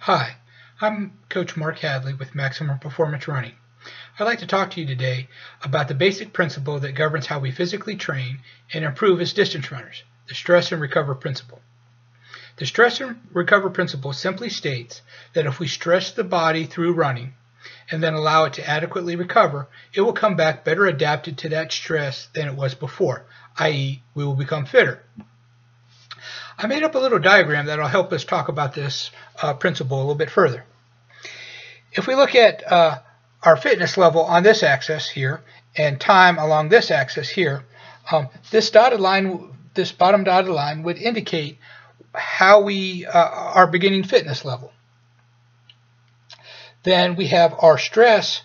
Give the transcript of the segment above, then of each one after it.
Hi, I'm Coach Mark Hadley with Maximum Performance Running. I'd like to talk to you today about the basic principle that governs how we physically train and improve as distance runners, the stress and recover principle. The stress and recover principle simply states that if we stress the body through running and then allow it to adequately recover, it will come back better adapted to that stress than it was before, i.e., we will become fitter. I made up a little diagram that will help us talk about this principle a little bit further. If we look at our fitness level on this axis here and time along this axis here, this bottom dotted line would indicate how we our beginning fitness level. Then we have our stress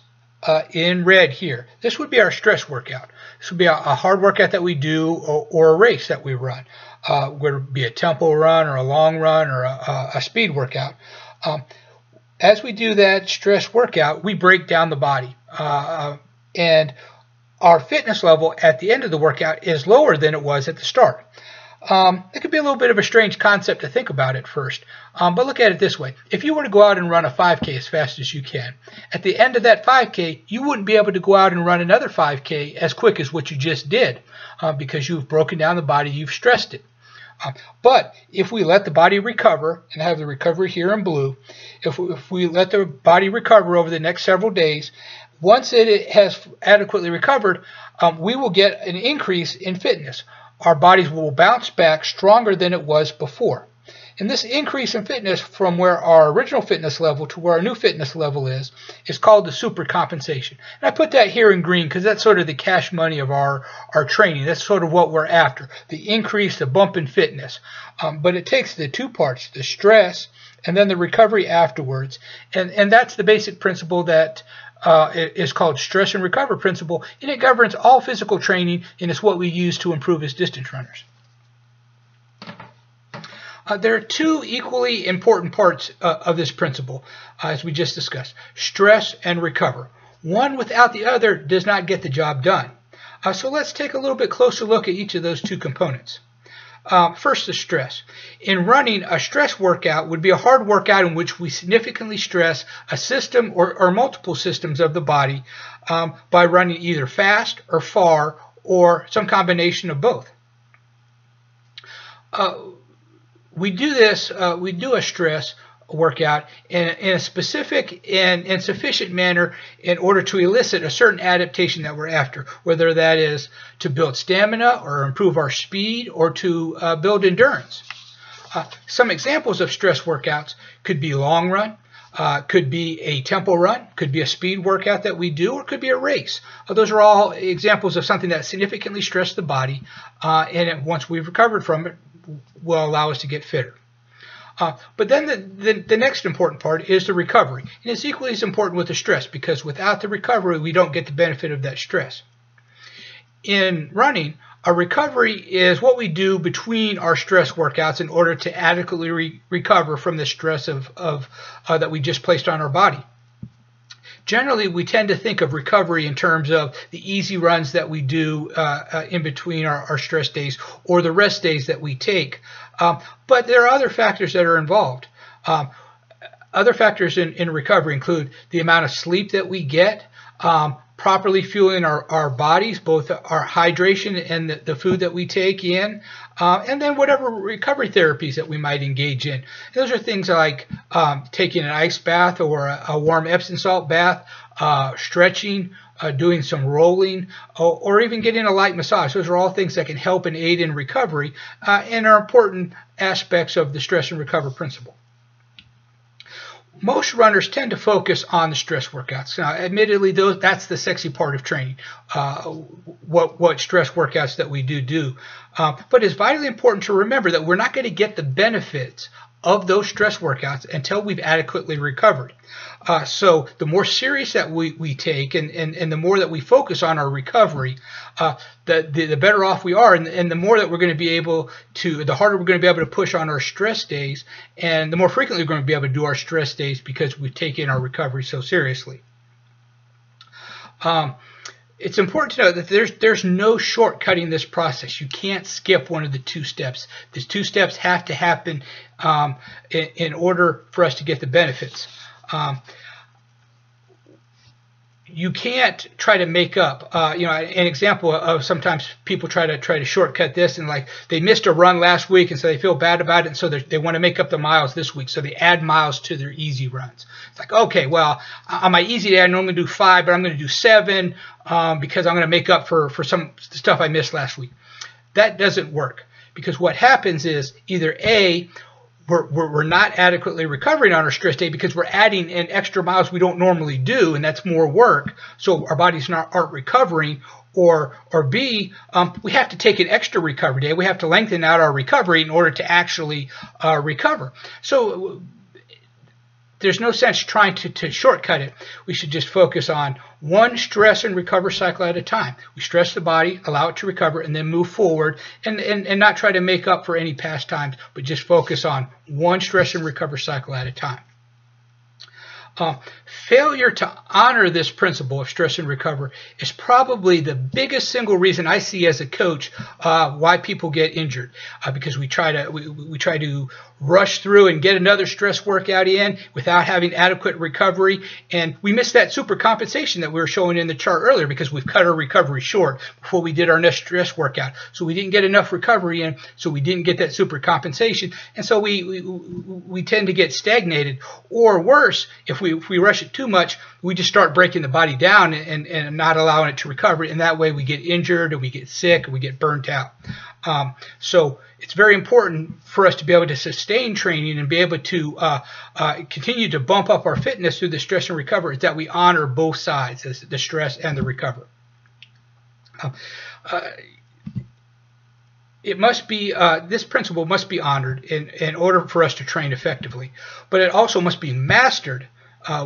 in red here. This would be our stress workout. This would be a hard workout that we do or a race that we run. Would it be a tempo run or a long run or a speed workout? As we do that stress workout, we break down the body. And our fitness level at the end of the workout is lower than it was at the start. It could be a little bit of a strange concept to think about at first, but look at it this way. If you were to go out and run a 5K as fast as you can, at the end of that 5K, you wouldn't be able to go out and run another 5K as quick as what you just did because you've broken down the body, you've stressed it. But if we let the body recover, and have the recovery here in blue, if we let the body recover over the next several days, once it has adequately recovered, we will get an increase in fitness. Our bodies will bounce back stronger than it was before. And this increase in fitness from where our original fitness level to where our new fitness level is called the supercompensation. And I put that here in green because that's sort of the cash money of our training. That's sort of what we're after, the increase, the bump in fitness. But it takes the two parts, the stress and then the recovery afterwards. And that's the basic principle that is called stress and recover principle, and it governs all physical training, and it's what we use to improve as distance runners. There are two equally important parts of this principle, as we just discussed, stress and recover. One without the other does not get the job done. So let's take a little bit closer look at each of those two components. First, the stress. In running, a stress workout would be a hard workout in which we significantly stress a system or multiple systems of the body by running either fast or far or some combination of both. We do a stress workout in a specific and sufficient manner in order to elicit a certain adaptation that we're after, whether that is to build stamina or improve our speed or to build endurance. Some examples of stress workouts could be long run, could be a tempo run, could be a speed workout that we do, or could be a race. Those are all examples of something that significantly stressed the body, and once we've recovered from it, will allow us to get fitter. But then the next important part is the recovery. And it's equally as important with the stress, because without the recovery, we don't get the benefit of that stress. In running, a recovery is what we do between our stress workouts in order to adequately recover from the stress that we just placed on our body. Generally, we tend to think of recovery in terms of the easy runs that we do in between our stress days or the rest days that we take. But there are other factors that are involved. Other factors in recovery include the amount of sleep that we get, properly fueling our bodies, both our hydration and the food that we take in, and then whatever recovery therapies that we might engage in. Those are things like taking an ice bath or a warm Epsom salt bath, stretching, doing some rolling, or even getting a light massage. Those are all things that can help and aid in recovery and are important aspects of the stress and recover principle. Most runners tend to focus on the stress workouts. Now, admittedly, that's the sexy part of training, what stress workouts that we do. But it's vitally important to remember that we're not going to get the benefits of those stress workouts until we've adequately recovered. So the more serious that we take and the more that we focus on our recovery, the better off we are, and the more that we're going to be able to, the harder we're going to be able to push on our stress days, and the more frequently we're going to be able to do our stress days because we've taken our recovery so seriously. it's important to know that there's no shortcutting this process. You can't skip one of the two steps. These two steps have to happen in order for us to get the benefits. You can't try to make up, you know, an example of sometimes people try to shortcut this, and like they missed a run last week and so they feel bad about it, and so they want to make up the miles this week, so they add miles to their easy runs. It's like, okay, well, on my easy day I normally do 5, but I'm going to do 7 because I'm going to make up for some stuff I missed last week. That doesn't work, because what happens is either A, we're not adequately recovering on our stress day because we're adding in extra miles we don't normally do, and that's more work, so our bodies aren't recovering, or B, we have to take an extra recovery day. We have to lengthen out our recovery in order to actually recover. So there's no sense trying to shortcut it. We should just focus on one stress and recover cycle at a time. We stress the body, allow it to recover, and then move forward, and not try to make up for any past times, but just focus on one stress and recover cycle at a time. Failure to honor this principle of stress and recover is probably the biggest single reason I see as a coach why people get injured, because we try to rush through and get another stress workout in without having adequate recovery, and we miss that super compensation that we were showing in the chart earlier because we've cut our recovery short before we did our next stress workout. So we didn't get enough recovery in, so we didn't get that super compensation, and so we tend to get stagnated, or worse, if we rush it too much, we just start breaking the body down and not allowing it to recover, and that way we get injured and we get sick and we get burnt out. So it's very important for us to be able to sustain training and be able to continue to bump up our fitness through the stress and recover, is that we honor both sides, the stress and the recover. It must be, this principle must be honored in order for us to train effectively, but it also must be mastered.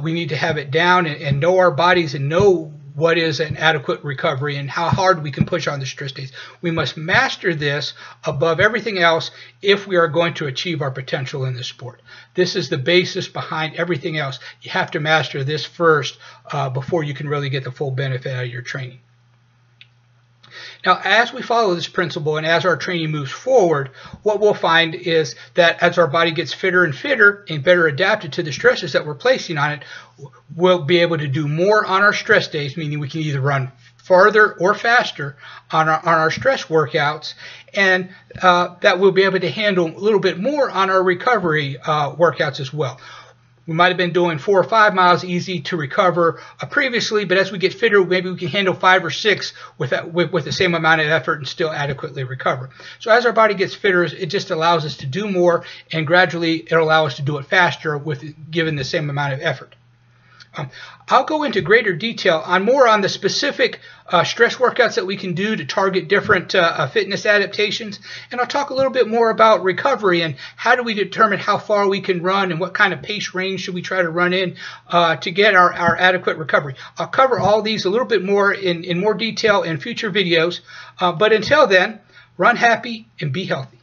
We need to have it down and know our bodies and know what is an adequate recovery and how hard we can push on the stress days. We must master this above everything else if we are going to achieve our potential in this sport. This is the basis behind everything else. You have to master this first before you can really get the full benefit out of your training. Now, as we follow this principle and as our training moves forward, what we'll find is that as our body gets fitter and better adapted to the stresses that we're placing on it, we'll be able to do more on our stress days, meaning we can either run farther or faster on our stress workouts, and that we'll be able to handle a little bit more on our recovery workouts as well. We might have been doing 4 or 5 miles easy to recover previously, but as we get fitter, maybe we can handle 5 or 6 with the same amount of effort and still adequately recover. So as our body gets fitter, it just allows us to do more, and gradually it'll allow us to do it faster given the same amount of effort. I'll go into greater detail on the specific stress workouts that we can do to target different fitness adaptations, and I'll talk a little bit more about recovery and how do we determine how far we can run and what kind of pace range should we try to run in to get our adequate recovery. I'll cover all these a little bit more in more detail in future videos, but until then, run happy and be healthy.